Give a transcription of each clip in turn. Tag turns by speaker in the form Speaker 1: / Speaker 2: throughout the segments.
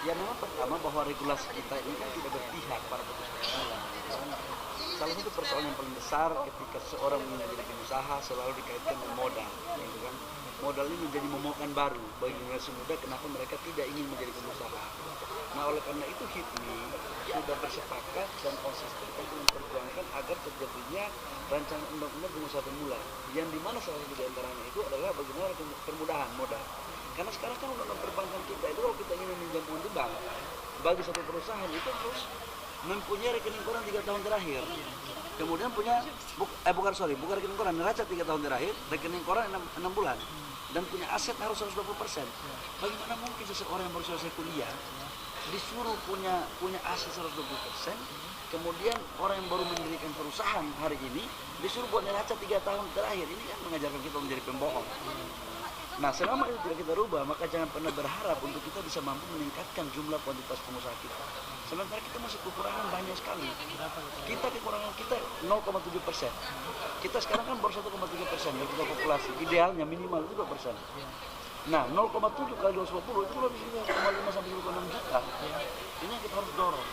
Speaker 1: Ya memang pertama bahwa regulasi kita ini kan tidak berpihak pada perusahaan. Salah satu persoalan yang paling besar ketika seorang menjadi pengusaha selalu dikaitkan dengan modal, gitu kan. Modal ini menjadi momongan baru bagi generasi muda kenapa mereka tidak ingin menjadi pengusaha. Nah oleh karena itu HIPMI sudah bersepakat dan konsisten untuk memperjuangkan agar terjadinya rancangan undang-undang pengusaha pemula yang dimana salah satu diantaranya itu adalah bagaimana permudahan modal. Karena sekarang kan undang-undang perbankan kita itu kalau kita ingin meminjam uang di bank bagi satu perusahaan itu harus mempunyai rekening koran 3 tahun terakhir, kemudian punya bukan rekening koran, neraca 3 tahun terakhir, rekening koran 6 bulan, dan punya aset harus 120%. Bagaimana mungkin seseorang yang baru selesai kuliah disuruh punya aset 120%, kemudian orang yang baru mendirikan perusahaan hari ini disuruh buat neraca 3 tahun terakhir? Ini kan mengajarkan kita menjadi pembohong. Nah selama itu tidak kita rubah, maka jangan pernah berharap untuk kita bisa mampu meningkatkan jumlah kuantitas pengusaha kita. Sementara kita masih kekurangan banyak sekali. Kekurangan kita 0,7%. Kita sekarang kan baru 1,3% dari total populasi. Idealnya minimal 2%. Nah 0,7 kali 250 itu lebih 1,5 sampai 1,6 juta. Ini yang kita harus dorong.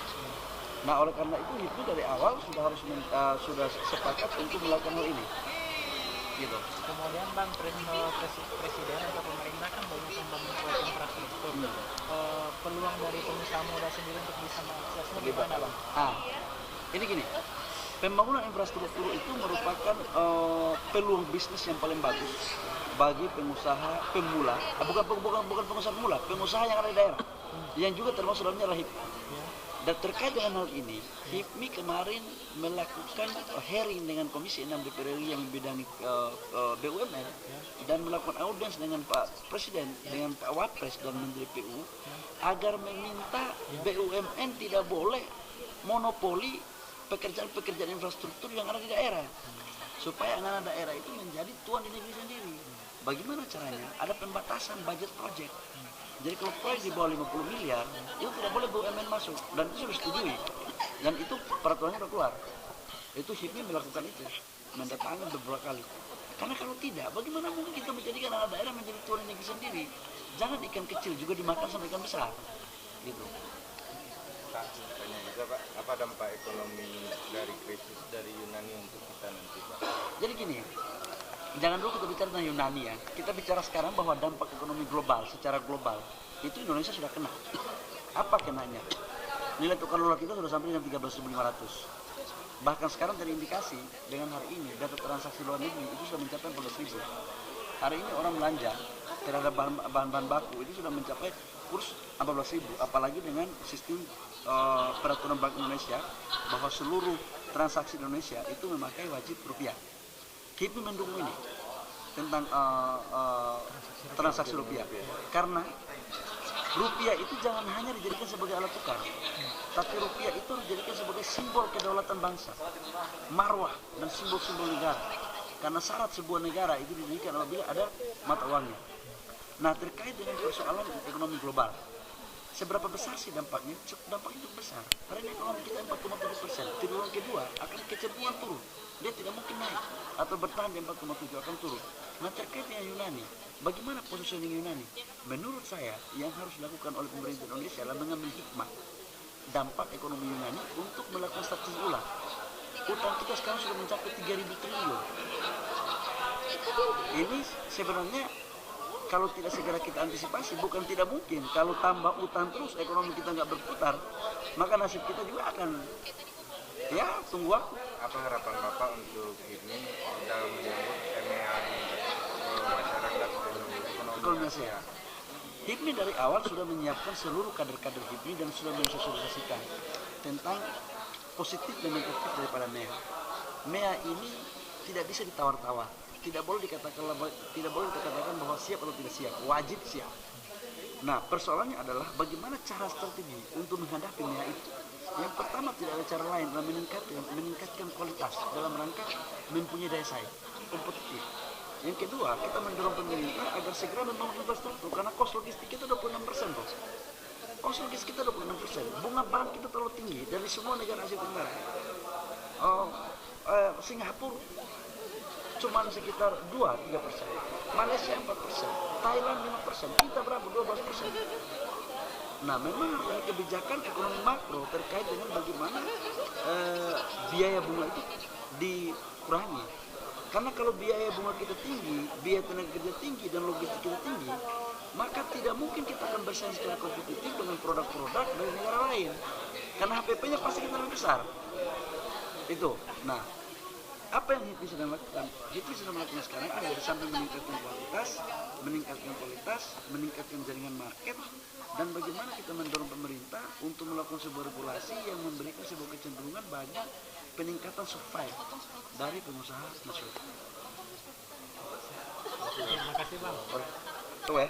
Speaker 1: Nah oleh karena itu HIPMI dari awal sudah sepakat untuk melakukan hal ini. Gitu.
Speaker 2: Kemudian Bang, presiden atau pemerintah kan banyak membangun proyek infrastruktur. Peluang dari pengusaha muda sendiri untuk bisa mengaksesnya gimana Bang?
Speaker 1: Ini gini, pembangunan infrastruktur itu merupakan peluang bisnis yang paling bagus bagi pengusaha pemula, bukan pengusaha pemula, pengusaha yang ada di daerah, yang juga termasuk dalamnya adalah HIPMI. Dan terkait dengan hal ini, HIPMI kemarin melakukan hearing dengan Komisi 6 DPR RI yang membidangi BUMN dan melakukan audiens dengan Pak Presiden, dengan Pak Wapres dan Menteri PU agar meminta BUMN tidak boleh monopoli pekerjaan-pekerjaan infrastruktur yang ada di daerah, supaya anak-anak daerah itu menjadi tuan di negeri sendiri. Bagaimana caranya? Ada pembatasan budget project. Jadi kalau proyek di bawah 50 miliar, itu tidak boleh BUMN masuk. Dan itu sudah disetujui. Dan itu peraturannya sudah keluar. Itu HIPMI melakukan itu. Mendatangkan beberapa kali. Karena kalau tidak, bagaimana mungkin kita menjadikan anak daerah menjadi tuan negeri sendiri? Jangan ikan kecil juga dimakan sama ikan besar. Gitu.
Speaker 3: Pak, tanya juga Pak, apa dampak ekonomi dari krisis dari Yunani untuk kita nanti Pak?
Speaker 1: Jadi gini, jangan dulu kita bicara tentang Yunani ya. Kita bicara sekarang bahwa dampak ekonomi global, secara global, itu Indonesia sudah kena. Apa kenanya? Nilai tukar dolar kita sudah sampai dengan 13.500. Bahkan sekarang terindikasi dengan hari ini data transaksi luar negeri itu sudah mencapai 14.000. Hari ini orang belanja terhadap bahan-bahan baku itu sudah mencapai kurs 14.000. Apalagi dengan sistem peraturan Bank Indonesia bahwa seluruh transaksi Indonesia itu memakai wajib rupiah. HIPMI mendukung ini tentang transaksi rupiah, karena rupiah itu jangan hanya dijadikan sebagai alat tukar, tapi rupiah itu harus dijadikan sebagai simbol kedaulatan bangsa, marwah dan simbol-simbol negara. Karena syarat sebuah negara itu didirikan apabila ada mata uangnya. Nah terkait dengan persoalan ekonomi global, seberapa besar sih dampaknya? Dampaknya itu besar. Hari ini ekonomi kita 4,7%. Triwulan kedua akan kecenderungan turun. Dia tidak mungkin naik atau bertahan di 4,7, akan turun. Nah terkait dengan Yunani, bagaimana positioning Yunani? Menurut saya yang harus dilakukan oleh pemerintah Indonesia adalah mengambil hikmah dampak ekonomi Yunani untuk melakukan status ulang. Utang kita sekarang sudah mencapai 3.000 triliun. Ini sebenarnya kalau tidak segera kita antisipasi, bukan tidak mungkin. Kalau tambah utang terus, ekonomi kita nggak berputar, maka nasib kita juga akan, ya tunggu waktu.
Speaker 3: Apa harapan Bapak untuk ini dalam menyambut kemewahan masyarakat ekonomi Asia?
Speaker 1: HIPMI dari awal sudah menyiapkan seluruh kader-kader HIPMI dan sudah mensosialisasikan tentang positif dan negatif daripada MEA. MEA ini tidak bisa ditawar-tawar. Tidak boleh dikatakan bahwa siap atau tidak siap, wajib siap. Nah persoalannya adalah bagaimana cara strategi untuk menghadapi MEA itu. Yang pertama tidak ada cara lain adalah meningkatkan kualitas dalam rangka mempunyai daya saing kompetitif. Yang kedua kita mendorong pemerintah agar segera membangun infrastruktur karena kos logistik kita 26%. Kos logistik kita 26%. Bunga bank kita terlalu tinggi dari semua negara Asia Tenggara. Singapura cuma sekitar 2-3%, Malaysia 4%, Thailand 5%, kita berapa? 12%. Nah, memang harus ada kebijakan ekonomi makro terkait dengan bagaimana biaya bunga itu dikurangi. Karena kalau biaya bunga kita tinggi, biaya tenaga kerja tinggi, dan logistik kita tinggi, maka tidak mungkin kita akan bersaing secara kompetitif dengan produk-produk dari negara lain. Karena HPP-nya pasti kita lebih besar. Itu. Nah, apa yang HIPMI sedang lakukan? HIPMI sedang melakukan sekarang adalah di samping meningkatkan kualitas, meningkatkan jaringan market, dan bagaimana kita mendorong pemerintah untuk melakukan sebuah regulasi yang memberikan sebuah kecenderungan banyak peningkatan survive dari pengusaha nasional.
Speaker 2: Terima kasih Bang.
Speaker 1: Tuh ya.